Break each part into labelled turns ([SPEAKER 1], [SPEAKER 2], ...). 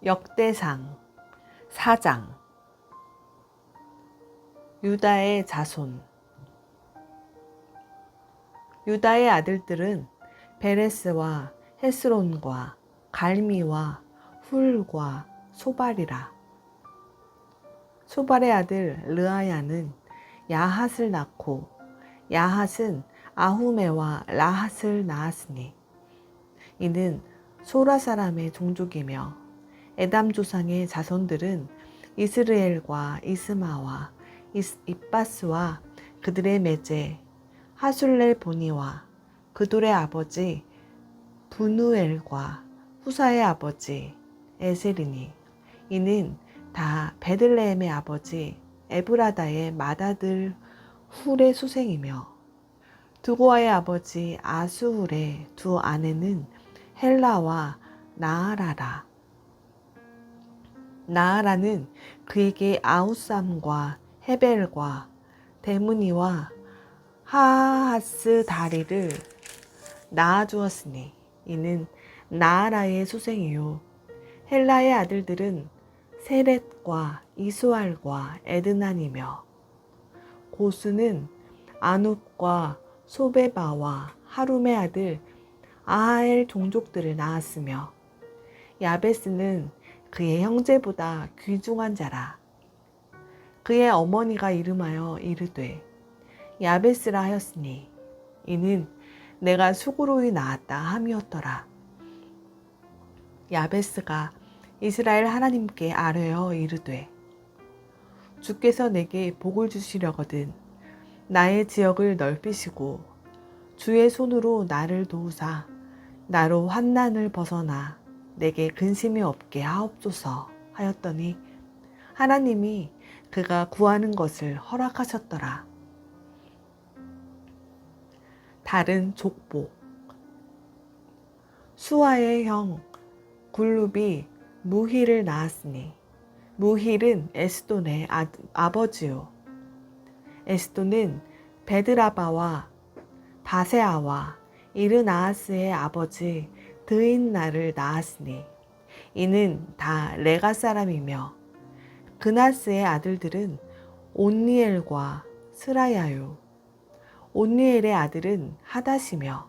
[SPEAKER 1] 역대상 4장. 유다의 자손. 유다의 아들들은 베레스와 헤스론과 갈미와 훌과 소발이라. 소발의 아들 르아야는 야핫을 낳고 야핫은 아후메와 라핫을 낳았으니 이는 소라 사람의 종족이며 에담 조상의 자손들은 이스르엘과 이스마와 입바스와 그들의 매제 하술렐 보니와 그돌의 아버지 부누엘과 후사의 아버지 에셀이니 이는 다 베들레헴의 아버지 에브라다의 맏아들 훌의 수생이며 두고아의 아버지 아수훌의 두 아내는 헬라와 나아라라. 나아라는 그에게 아우삼과 헤벨과 데무니와 하하스 다리를 낳아주었으니 이는 나아라의 수생이요. 헬라의 아들들은 세렛과 이수알과 에드난이며 고스는 아눕과 소베바와 하룸의 아들 아하엘 종족들을 낳았으며 야베스는 그의 형제보다 귀중한 자라. 그의 어머니가 이름하여 이르되 야베스라 하였으니 이는 내가 수고로이 낳았다 함이었더라. 야베스가 이스라엘 하나님께 아뢰어 이르되 주께서 내게 복을 주시려거든 나의 지역을 넓히시고 주의 손으로 나를 도우사 나로 환난을 벗어나 내게 근심이 없게 하옵소서 하였더니 하나님이 그가 구하는 것을 허락하셨더라. 다른 족보. 수아의 형 굴룹이 무힐을 낳았으니 무힐은 에스돈의 아버지요. 에스돈은 베드라바와 바세아와 이르나아스의 아버지 드인나를 낳았으니 이는 다 레가 사람이며 그나스의 아들들은 온니엘과 스라야요. 온니엘의 아들은 하닷이며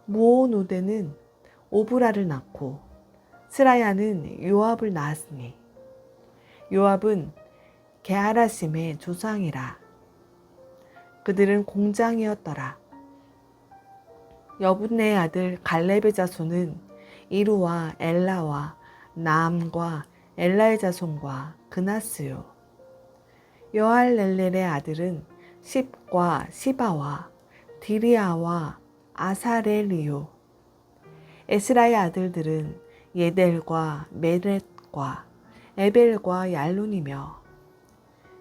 [SPEAKER 1] 무오노데는 오브라를 낳고 스라야는 요압을 낳았으니 요압은 게하라심의 조상이라. 그들은 공장이었더라. 여분네의 아들 갈렙의 자손은 이루와 엘라와 나암과 엘라의 자손과 그나스요. 여할렐렐의 아들은 십과 시바와 디리아와 아사렐이요. 에스라의 아들들은 예델과 메렛과 에벨과 얄론이며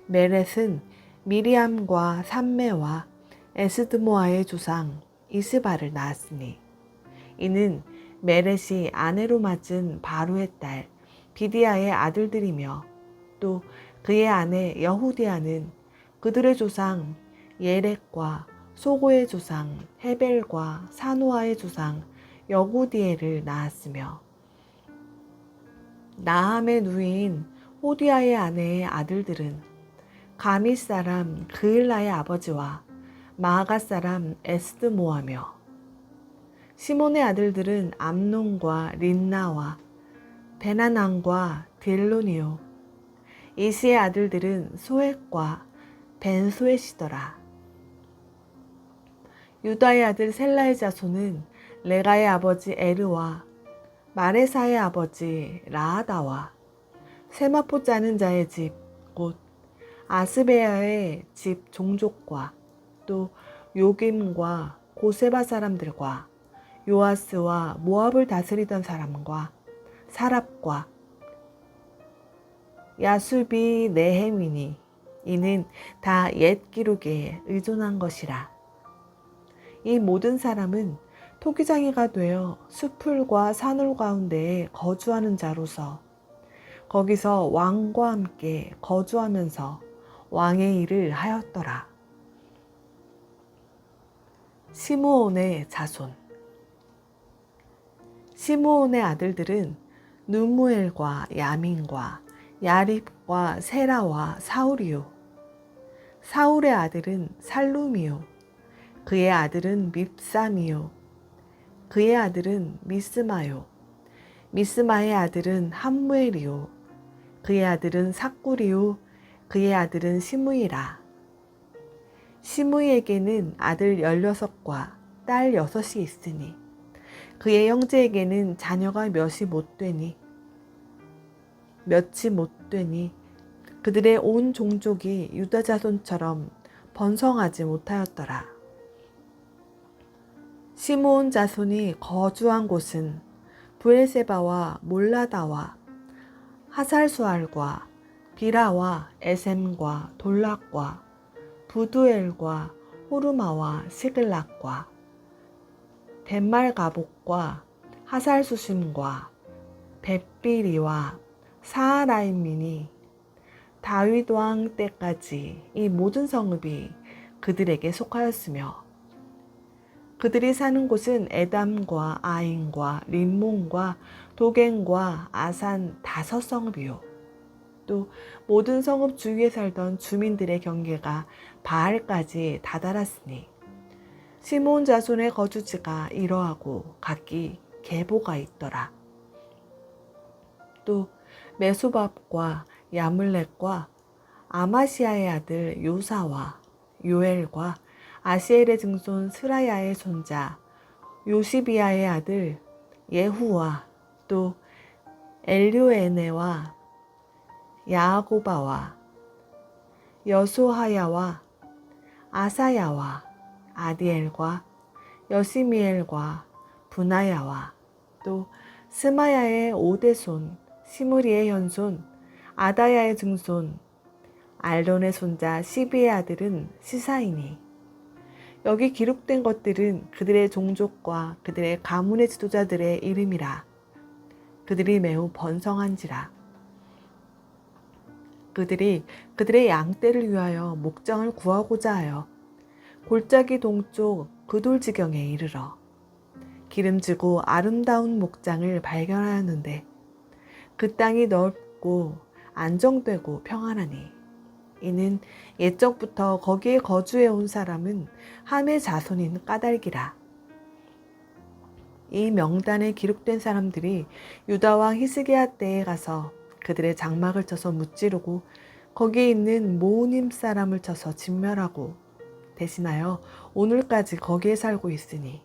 [SPEAKER 1] 메렛은 미리암과 삼메와 에스드모아의 조상 이스바를 낳았으니 이는 메렛이 아내로 맞은 바로의 딸 비디아의 아들들이며 또 그의 아내 여후디아는 그들의 조상 예렉과 소고의 조상 헤벨과 사노아의 조상 여구디엘을 낳았으며 나함의 누이인 호디아의 아내의 아들들은 가미 사람 그일라의 아버지와 마아가 사람 에스드모아며 시몬의 아들들은 암논과 린나와 베나난과 딜론이요. 이시의 아들들은 소액과 벤소엣이더라. 유다의 아들 셀라의 자손은 레가의 아버지 에르와 마레사의 아버지 라하다와 세마포 짜는 자의 집 곧 아스베야의 집 종족과 또 요김과 고세바 사람들과 요아스와 모압을 다스리던 사람과 사랍과 야수비 네헤미니 이는 다 옛 기록에 의존한 것이라. 이 모든 사람은 토기장이가 되어 수풀과 산울 가운데에 거주하는 자로서 거기서 왕과 함께 거주하면서 왕의 일을 하였더라. 시므온의 자손. 시므온의 아들들은 누무엘과 야민과 야립과 세라와 사울이요. 사울의 아들은 살룸이요. 그의 아들은 밉삼이요. 그의 아들은 미스마요. 미스마의 아들은 함무엘이요. 그의 아들은 삭구리요. 그의 아들은 시므이라. 시므이에게는 아들 16과 딸 6이 있으니 그의 형제에게는 자녀가 몇이 못 되니 그들의 온 종족이 유다 자손처럼 번성하지 못하였더라. 시므온 자손이 거주한 곳은 브엘세바와 몰라다와 하살수알과 비라와 에셈과 돌락과 부두엘과 호르마와 시글락과 벳말가복과 하살수심과 벳비리와 사하라임이니 다윗 왕 때까지 이 모든 성읍이 그들에게 속하였으며 그들이 사는 곳은 에담과 아인과 림몬과 도겐과 아산 5성읍이요. 또 모든 성읍 주위에 살던 주민들의 경계가 바알까지 다다랐으니 시므온 자손의 거주지가 이러하고 각기 계보가 있더라. 또 메소밥과 야물렉과 아마시아의 아들 요사와 요엘과 아시엘의 증손 스라야의 손자 요시비아의 아들 예후와 또 엘료에네와 야고바와 여소하야와 아사야와 아디엘과 여시미엘과 분하야와 또 스마야의 5대손 시므리의 현손 아다야의 증손 알론의 손자 시비의 아들은 시사이니 여기 기록된 것들은 그들의 종족과 그들의 가문의 지도자들의 이름이라. 그들이 매우 번성한지라. 그들이 그들의 양떼를 위하여 목장을 구하고자 하여 골짜기 동쪽 그돌지경에 이르러 기름지고 아름다운 목장을 발견하였는데 그 땅이 넓고 안정되고 평안하니 이는 옛적부터 거기에 거주해 온 사람은 함의 자손인 까닭이라. 이 명단에 기록된 사람들이 유다 왕 히스기야 때에 가서 그들의 장막을 쳐서 무찌르고 거기에 있는 모우님 사람을 쳐서 진멸하고 대신하여 오늘까지 거기에 살고 있으니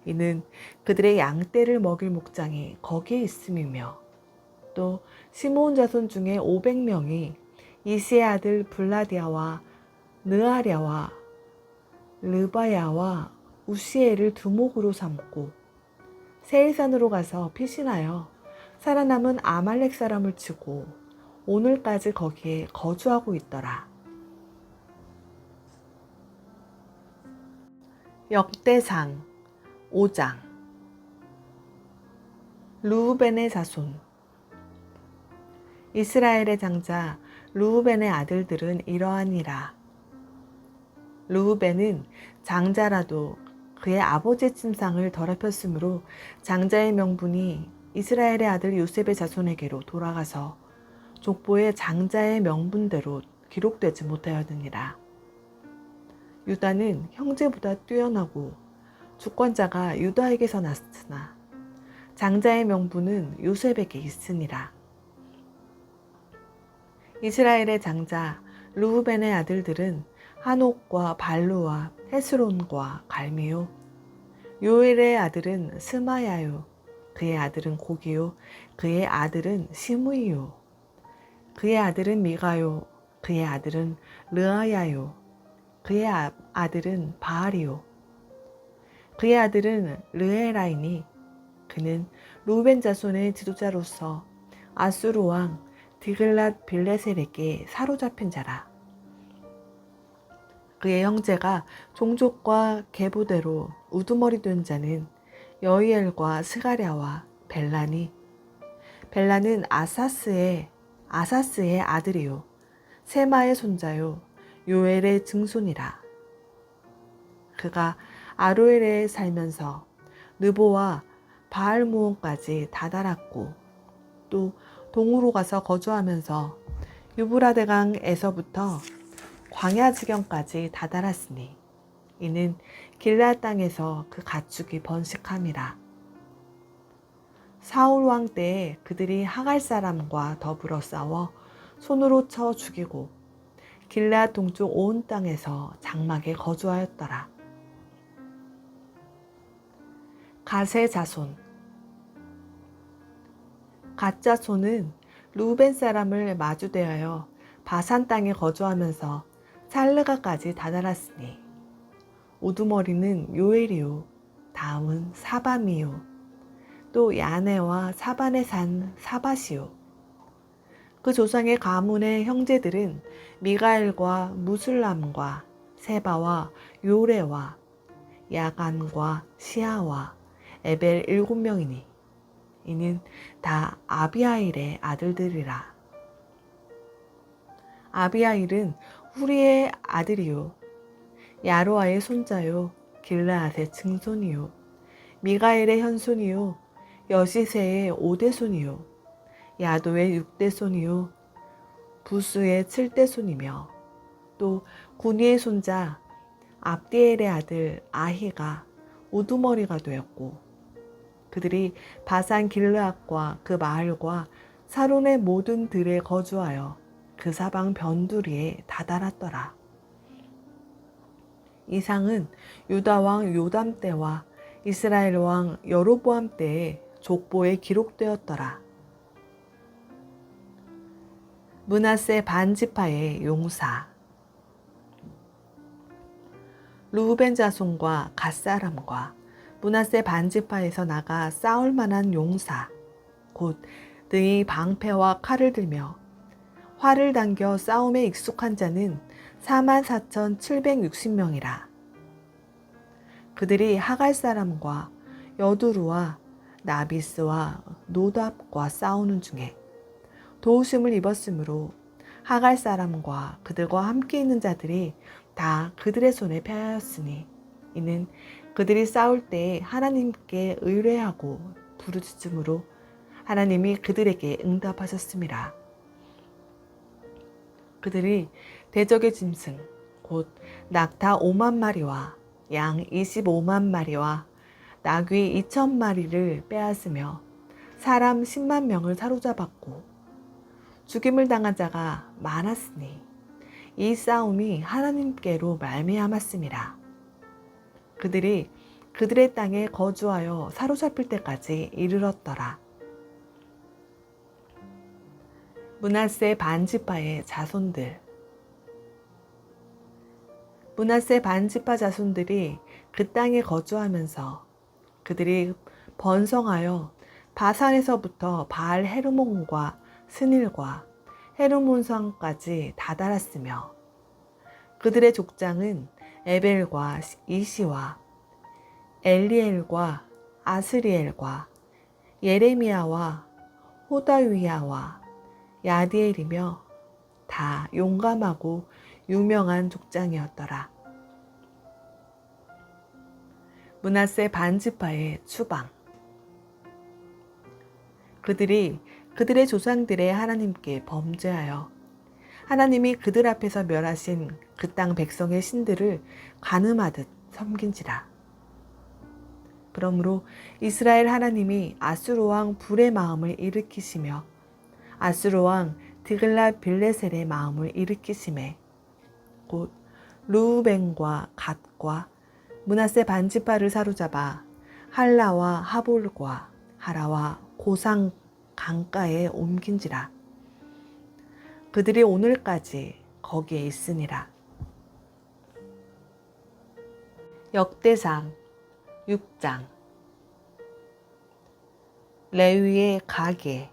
[SPEAKER 1] 이는 그들의 양떼를 먹일 목장이 거기에 있음이며 또 시므온 자손 중에 500명이 이시의 아들 블라디아와 느아랴와 르바야와 우시엘을 두목으로 삼고 세일산으로 가서 피신하여 살아남은 아말렉 사람을 치고 오늘까지 거기에 거주하고 있더라. 역대상 5장 르우벤의 자손. 이스라엘의 장자 르우벤의 아들들은 이러하니라. 르우벤은 장자라도 그의 아버지의 침상을 더럽혔으므로 장자의 명분이 이스라엘의 아들 요셉의 자손에게로 돌아가서 족보의 장자의 명분대로 기록되지 못하였느니라. 유다는 형제보다 뛰어나고 주권자가 유다에게서 났으나 장자의 명분은 요셉에게 있으니라. 이스라엘의 장자 르우벤의 아들들은 한옥과 발루와 헤스론과 갈미요. 요엘의 아들은 스마야요. 그의 아들은 고기요. 그의 아들은 시므이요. 그의 아들은 미가요. 그의 아들은 르아야요. 그의 아들은 바알이요. 그의 아들은 르에라이니 그는 루벤 자손의 지도자로서 아수르 왕 디글랏 빌레셀에게 사로잡힌 자라. 그의 형제가 종족과 계보대로 우두머리 된 자는 여이엘과 스가랴와 벨라니. 벨라는 아사스의 아들이요 세마의 손자요 요엘의 증손이라. 그가 아로엘에 살면서 느보와 바알무온까지 다다랐고 또 동으로 가서 거주하면서 유브라데강에서부터 광야 지경까지 다다랐으니 이는 길르앗 땅에서 그 가축이 번식함이라. 사울 왕 때에 그들이 하갈 사람과 더불어 싸워 손으로 쳐 죽이고 길르앗 동쪽 온 땅에서 장막에 거주하였더라. 갓의 자손. 갓 자손은 루벤 사람을 마주대하여 바산 땅에 거주하면서 살르가까지 다다랐으니 우두머리는 요엘이요 다음은 사밤이요 또 야네와 사반의 산 사바시요. 그 조상의 가문의 형제들은 미가엘과 무술람과 세바와 요레와 야간과 시아와 에벨 7명이니 이는 다 아비아일의 아들들이라. 아비아일은 후리의 아들이요 야로아의 손자요 길르앗의 증손이요 미가엘의 현손이요 여시세의 5대 손이요 야도의 6대 손이요 부스의 7대 손이며 또 구니의 손자 압디엘의 아들 아히가 우두머리가 되었고 그들이 바산 길르앗과 그 마을과 사론의 모든 들에 거주하여 그 사방 변두리에 다다랐더라. 이상은 유다 왕 요담 때와 이스라엘 왕 여로보암 때에 족보에 기록되었더라. 므낫세 반지파의 용사. 루벤 자손과 갓 사람과 므낫세 반지파에서 나가 싸울 만한 용사 곧 능히 방패와 칼을 들며 활을 당겨 싸움에 익숙한 자는 44,760명이라. 그들이 하갈 사람과 여두루와 나비스와 노답과 싸우는 중에 도우심을 입었으므로 하갈 사람과 그들과 함께 있는 자들이 다 그들의 손에 패하였으니 이는 그들이 싸울 때 하나님께 의뢰하고 부르짖음으로 하나님이 그들에게 응답하셨음이라. 그들이 대적의 짐승 곧 낙타 5만 마리와 양 25만 마리와 나귀 2천 마리를 빼앗으며 사람 10만 명을 사로잡았고 죽임을 당한 자가 많았으니 이 싸움이 하나님께로 말미암았음이라. 그들이 그들의 땅에 거주하여 사로잡힐 때까지 이르렀더라. 므낫세 반지파의 자손들. 므낫세 반지파 자손들이 그 땅에 거주하면서 그들이 번성하여 바산에서부터 바알 헤르몬과 스닐과 헤르몬산까지 다다랐으며 그들의 족장은 에벨과 이시와 엘리엘과 아스리엘과 예레미야와 호다위야와 야디엘이며 다 용감하고 유명한 족장이었더라. 므낫세 반지파의 추방. 그들이 그들의 조상들의 하나님께 범죄하여 하나님이 그들 앞에서 멸하신 그 땅 백성의 신들을 간음하듯 섬긴지라. 그러므로 이스라엘 하나님이 아수르 왕 불의 마음을 일으키시며 아수르 왕 드글랏 빌레셀의 마음을 일으키심에 곧 르우벤과 갓과 므낫세 반지파를 사로잡아 할라와 하볼과 하라와 고상 강가에 옮긴지라. 그들이 오늘까지 거기에 있으니라. 역대상 6장. 레위의 가계.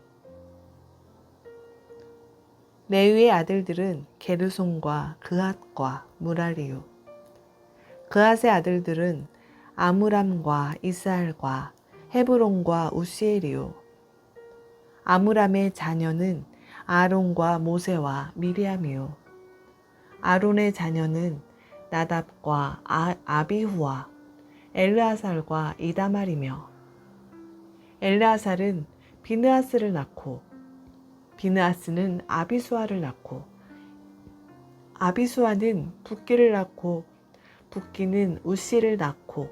[SPEAKER 1] 레위의 아들들은 게르손과 그핫과 무라리요. 그핫의 아들들은 아므람과 이스알과 헤브론과 우시엘이요. 아므람의 자녀는 아론과 모세와 미리암이요. 아론의 자녀는 나답과 아비후와 엘르아살과 이다말이며 엘르아살은 비느하스를 낳고 비느하스는 아비수아를 낳고 아비수아는 붓기를 낳고 붓기는 우시를 낳고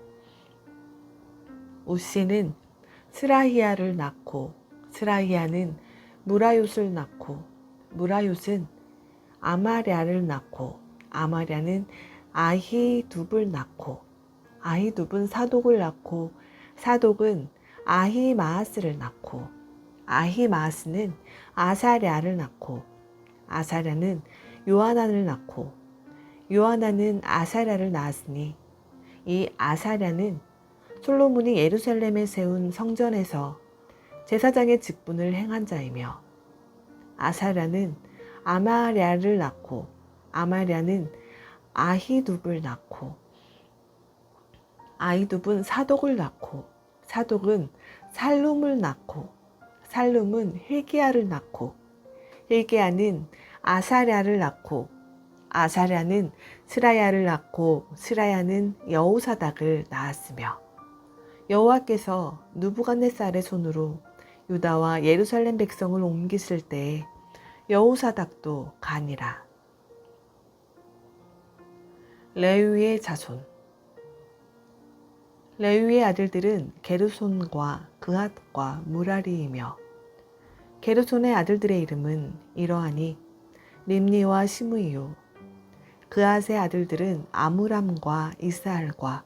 [SPEAKER 1] 우시는 스라히야를 낳고 스라히야는 무라요스를 낳고 무라요스는 아마랴를 낳고 아마랴는 아히둡을 낳고 아히둡은 사독을 낳고 사독은 아히마아스를 낳고 아히마아스는 아사랴를 낳고 아사랴는 요하난을 낳고 요하난은 아사랴를 낳았으니 이 아사랴는 솔로몬이 예루살렘에 세운 성전에서 제사장의 직분을 행한 자이며 아사랴는 아마랴를 낳고 아마랴는 아히둡을 낳고 아히둡은 사독을 낳고 사독은 살룸을 낳고 살룸은 hil기야를 낳고 hil기야는 아사랴를 낳고 아사랴는 스라야를 낳고 스라야는 여호사닥을 낳았으며 여호와께서 느부갓네살의 손으로 유다와 예루살렘 백성을 옮기실 때에 여호사닥도 가니라. 레위의 자손. 레위의 아들들은 게르손과 그핫과 무라리이며 게르손의 아들들의 이름은 이러하니 림니와 시므이요. 그핫의 아들들은 아므람과 이스할과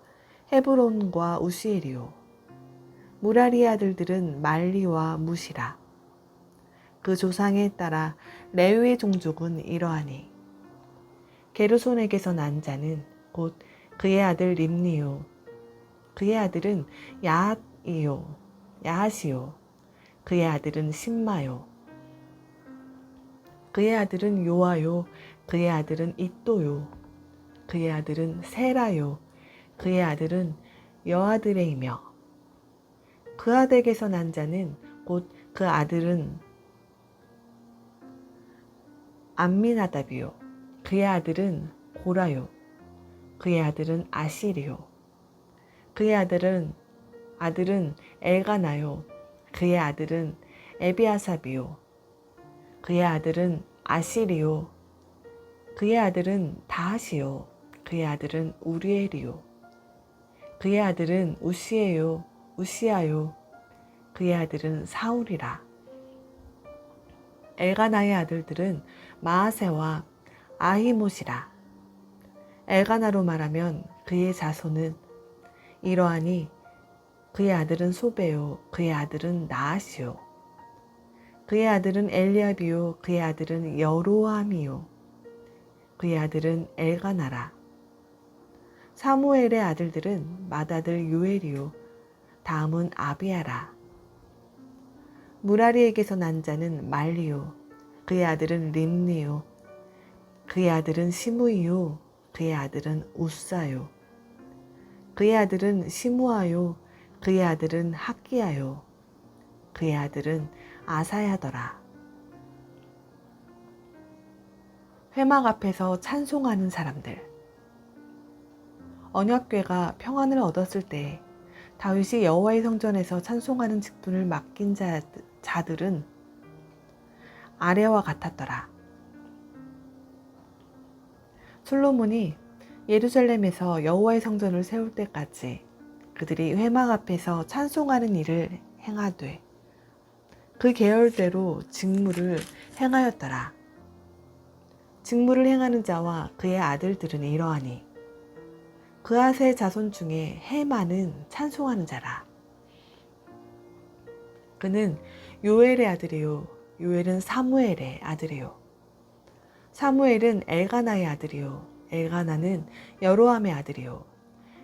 [SPEAKER 1] 헤브론과 우시엘이요. 무라리의 아들들은 말리와 무시라. 그 조상에 따라 레위의 종족은 이러하니 게르손에게서 난 자는 곧 그의 아들 림니요. 그의 아들은 야핫이요. 야핫이요. 그의 아들은 심마요. 그의 아들은 요아요. 그의 아들은 이또요. 그의 아들은 세라요. 그의 아들은 여아드레이며 그 아들에게서 난 자는 곧 그 아들은 암미나답이요. 그의 아들은 고라요. 그의 아들은 아시리요. 그의 아들은 엘가나요. 그의 아들은 에비아삽이요. 그의 아들은 아시리요. 그의 아들은 다하시요. 그의 아들은 우리엘이요. 그의 아들은 우시에요. 우시아요. 그의 아들은 사울이라. 엘가나의 아들들은 마아세와 아히못이라. 엘가나로 말하면 그의 자손은 이러하니 그의 아들은 소베요. 그의 아들은 나아시요. 그의 아들은 엘리압이요. 그의 아들은 여로함이요. 그의 아들은 엘가나라. 사무엘의 아들들은 맏아들 요엘이요. 다음은 아비야라. 무라리에게서 난 자는 말리요. 그의 아들은 림니요. 그의 아들은 시므이요. 그의 아들은 우사요. 그의 아들은 시므아요. 그의 아들은 학기야요. 그의 아들은 아사야더라. 회막 앞에서 찬송하는 사람들. 언약궤가 평안을 얻었을 때 다윗이 여호와의 성전에서 찬송하는 직분을 맡긴 자들은 아래와 같았더라. 솔로몬이 예루살렘에서 여호와의 성전을 세울 때까지 그들이 회막 앞에서 찬송하는 일을 행하되 그 계열대로 직무를 행하였더라. 직무를 행하는 자와 그의 아들들은 이러하니 그앗의 자손 중에 헤만은 찬송하는 자라. 그는 요엘의 아들이요. 요엘은 사무엘의 아들이요. 사무엘은 엘가나의 아들이요. 엘가나는 여로함의 아들이요.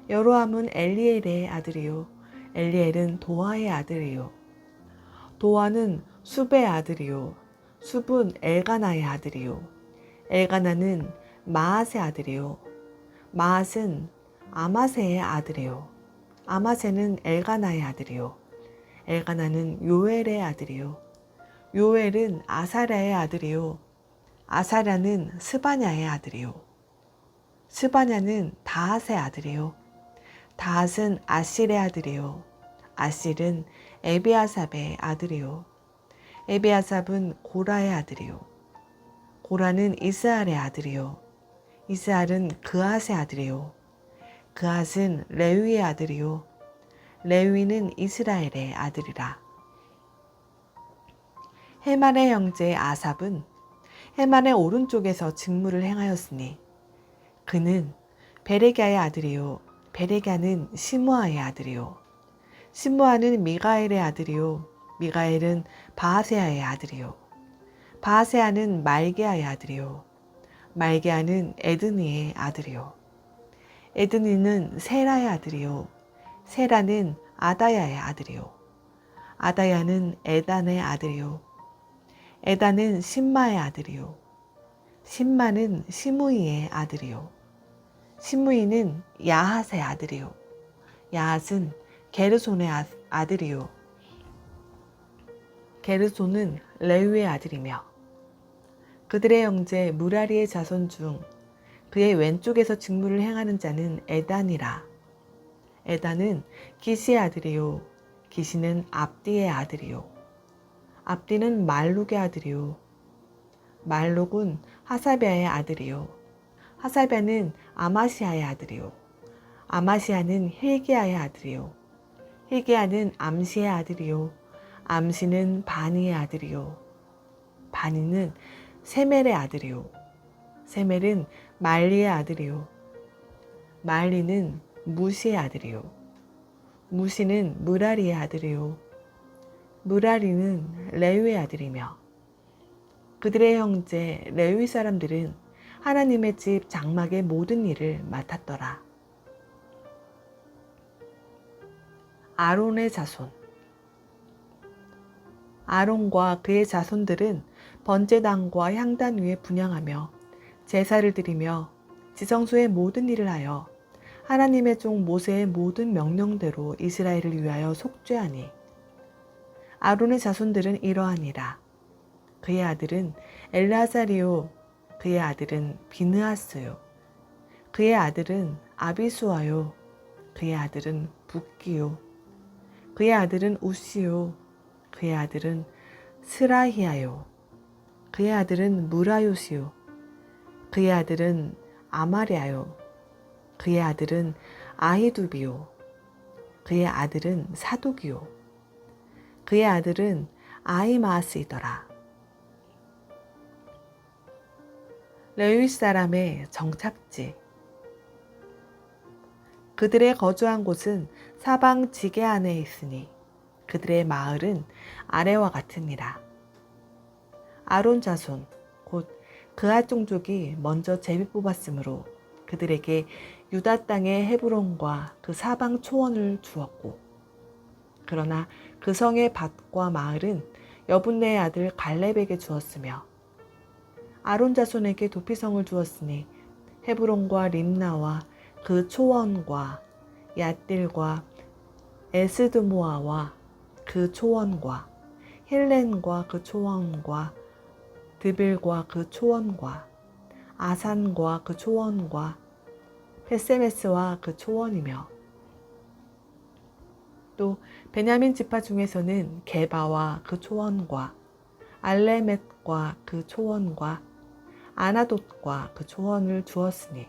[SPEAKER 1] 여로함은 엘리엘의 아들이요. 엘리엘은 도아의 아들이요. 도아는 숲의 아들이요. 숲은 엘가나의 아들이요. 엘가나는 마앗의 아들이요. 마앗은 아마세의 아들이요. 아마세는 엘가나의 아들이요. 엘가나는 요엘의 아들이요. 요엘은 아사랴의 아들이요. 아사랴는 스바냐의 아들이요. 스바냐는 다핫의 아들이요. 다핫은 아실의 아들이요. 아실은 에비아삽의 아들이요. 에비아삽은 고라의 아들이요 고라는 이스알의 아들이요 이스알은 그앗의 아들이요 그앗은 레위의 아들이요 레위는 이스라엘의 아들이라. 헤만의 형제 아삽은 헤만의 오른쪽에서 직무를 행하였으니 그는 베레갸의 아들이요 베레갸는 시므아의 아들이요 시므아는 미가엘의 아들이요 미가엘은 바하세아의 아들이요 바하세아는 말게아의 아들이요 말게아는 에드니의 아들이요 에드니는 세라의 아들이요 세라는 아다야의 아들이요 아다야는 에단의 아들이요 에단은 심마의 아들이요 심마는 시므이의 아들이요 시므이는 야핫의 아들이요 야핫은 게르손의 아들이요 게르손은 레위의 아들이며 그들의 형제 무라리의 자손 중 그의 왼쪽에서 직무를 행하는 자는 에단이라. 에단은 기시의 아들이요 기시는 압디의 아들이요 압디는 말룩의 아들이요 말룩은 하사비아의 아들이요 하사비아는 아마시아의 아들이요 아마시아는 힐기야의 아들이요 힐기야는 암시의 아들이요 암시는 바니의 아들이요 바니는 세멜의 아들이요 세멜은 말리의 아들이요 말리는 무시의 아들이요 무시는 무라리의 아들이요 무라리는 레위의 아들이며 그들의 형제 레위 사람들은 하나님의 집 장막의 모든 일을 맡았더라. 아론의 자손 아론과 그의 자손들은 번제단과 향단 위에 분향하며 제사를 드리며 지성소의 모든 일을 하여 하나님의 종 모세의 모든 명령대로 이스라엘을 위하여 속죄하니 아론의 자손들은 이러하니라. 그의 아들은 엘라사리요 그의 아들은 비느하스요 그의 아들은 아비수아요 그의 아들은 붓기요 그의 아들은 우시요 그의 아들은 스라히아요 그의 아들은 무라요시요 그의 아들은 아마리아요 그의 아들은 아히두비요 그의 아들은 사독이요 그의 아들은 아히마아스이더라. 레위 사람의 정착지 그들의 거주한 곳은 사방 지게 안에 있으니 그들의 마을은 아래와 같으니라. 아론 자손 곧 그앗 종족이 먼저 제비 뽑았으므로 그들에게 유다 땅의 헤브론과 그 사방 초원을 주었고 그러나 그 성의 밭과 마을은 여분네의 아들 갈렙에게 주었으며 아론 자손에게 도피성을 주었으니 헤브론과 림나와 그 초원과 얏딜과 에스드모아와 그 초원과 힐렌과 그 초원과 드빌과 그 초원과 아산과 그 초원과 베세메스와 그 초원이며 또 베냐민 지파 중에서는 게바와 그 초원과 알레멧과 그 초원과 아나돗과 그 초원을 주었으니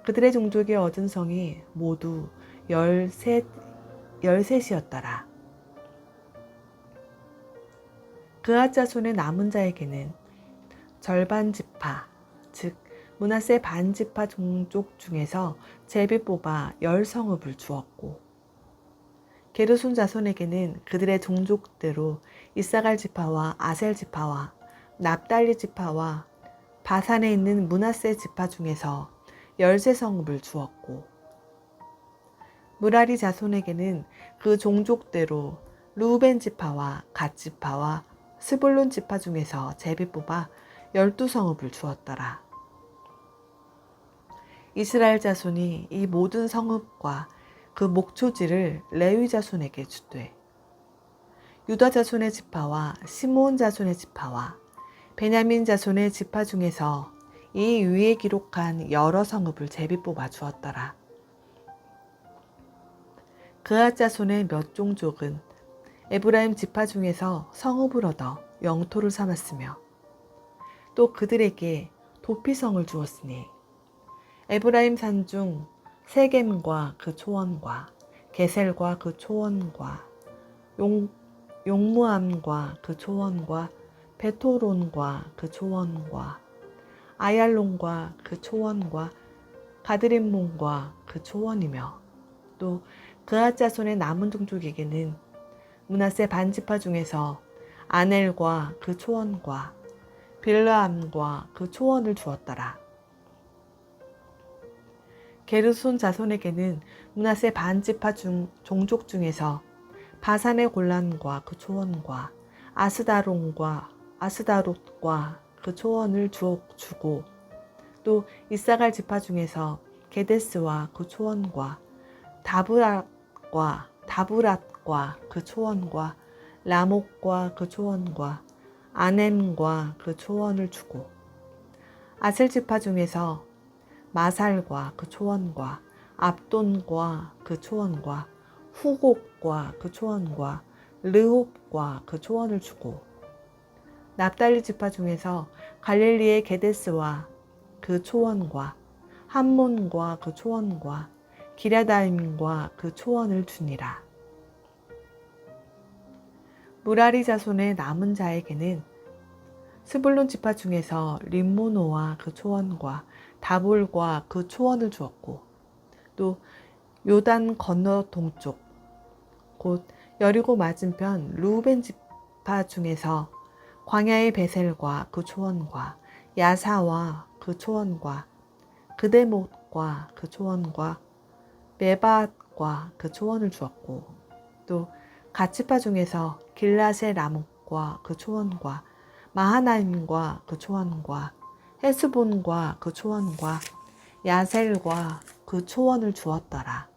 [SPEAKER 1] 그들의 종족이 얻은 성이 모두 13이었더라. 그앗 자손의 남은 자에게는 절반 지파, 즉 므낫세 반 지파 종족 중에서 제비 뽑아 10성읍을 주었고 게르손 자손에게는 그들의 종족대로 이사갈 지파와 아셀 지파와 납달리 지파와 바산에 있는 므낫세 지파 중에서 13성읍을 주었고 무라리 자손에게는 그 종족대로 루벤 지파와 갓 지파와 스불론 지파 중에서 제비 뽑아 12성읍을 주었더라. 이스라엘 자손이 이 모든 성읍과 그 목초지를 레위 자손에게 주되 유다 자손의 지파와 시므온 자손의 지파와 베냐민 자손의 지파 중에서 이 위에 기록한 여러 성읍을 제비 뽑아 주었더라. 그앗 자손의 몇 종족은 에브라임 지파 중에서 성읍을 얻어 영토를 삼았으며 또 그들에게 도피성을 주었으니 에브라임 산 중 세겜과 그 초원과 게셀과 그 초원과 용무암과 그 초원과 베토론과 그 초원과 아얄론과 그 초원과 가드림몬과 그 초원이며 또 그앗 자손의 남은 종족에게는 므낫세 반지파 중에서 아넬과 그 초원과 빌르암과 그 초원을 주었더라. 게르손 자손에게는 므낫세 반지파 종족 중에서 바산의 골란과 그 초원과 아스다롯과 그 초원을 주고 또 이사갈 지파 중에서 게데스와 그 초원과 다브랏과 그 초원과 라목과 그 초원과 아넴과 그 초원을 주고 아셀 지파 중에서 마살과 그 초원과 압돈과 그 초원과 후곡과 그 초원과 르홉과 그 초원을 주고 납달리 지파 중에서 갈릴리의 게데스와 그 초원과 함몬과 그 초원과 기랴다임과 그 초원을 주니라. 무라리 자손의 남은 자에게는 스불론 지파 중에서 림모노와 그 초원과 다볼과 그 초원을 주었고 또 요단 건너 동쪽 곧 여리고 맞은편 루벤 지파 중에서 광야의 베셀과 그 초원과 야사와 그 초원과 그데못과 그 초원과 메밧과 그 초원을 주었고 또 갓지파 중에서 길라세 라목과 그 초원과 마하나임과 그 초원과 헤스본과 그 초원과 야셀과 그 초원을 주었더라.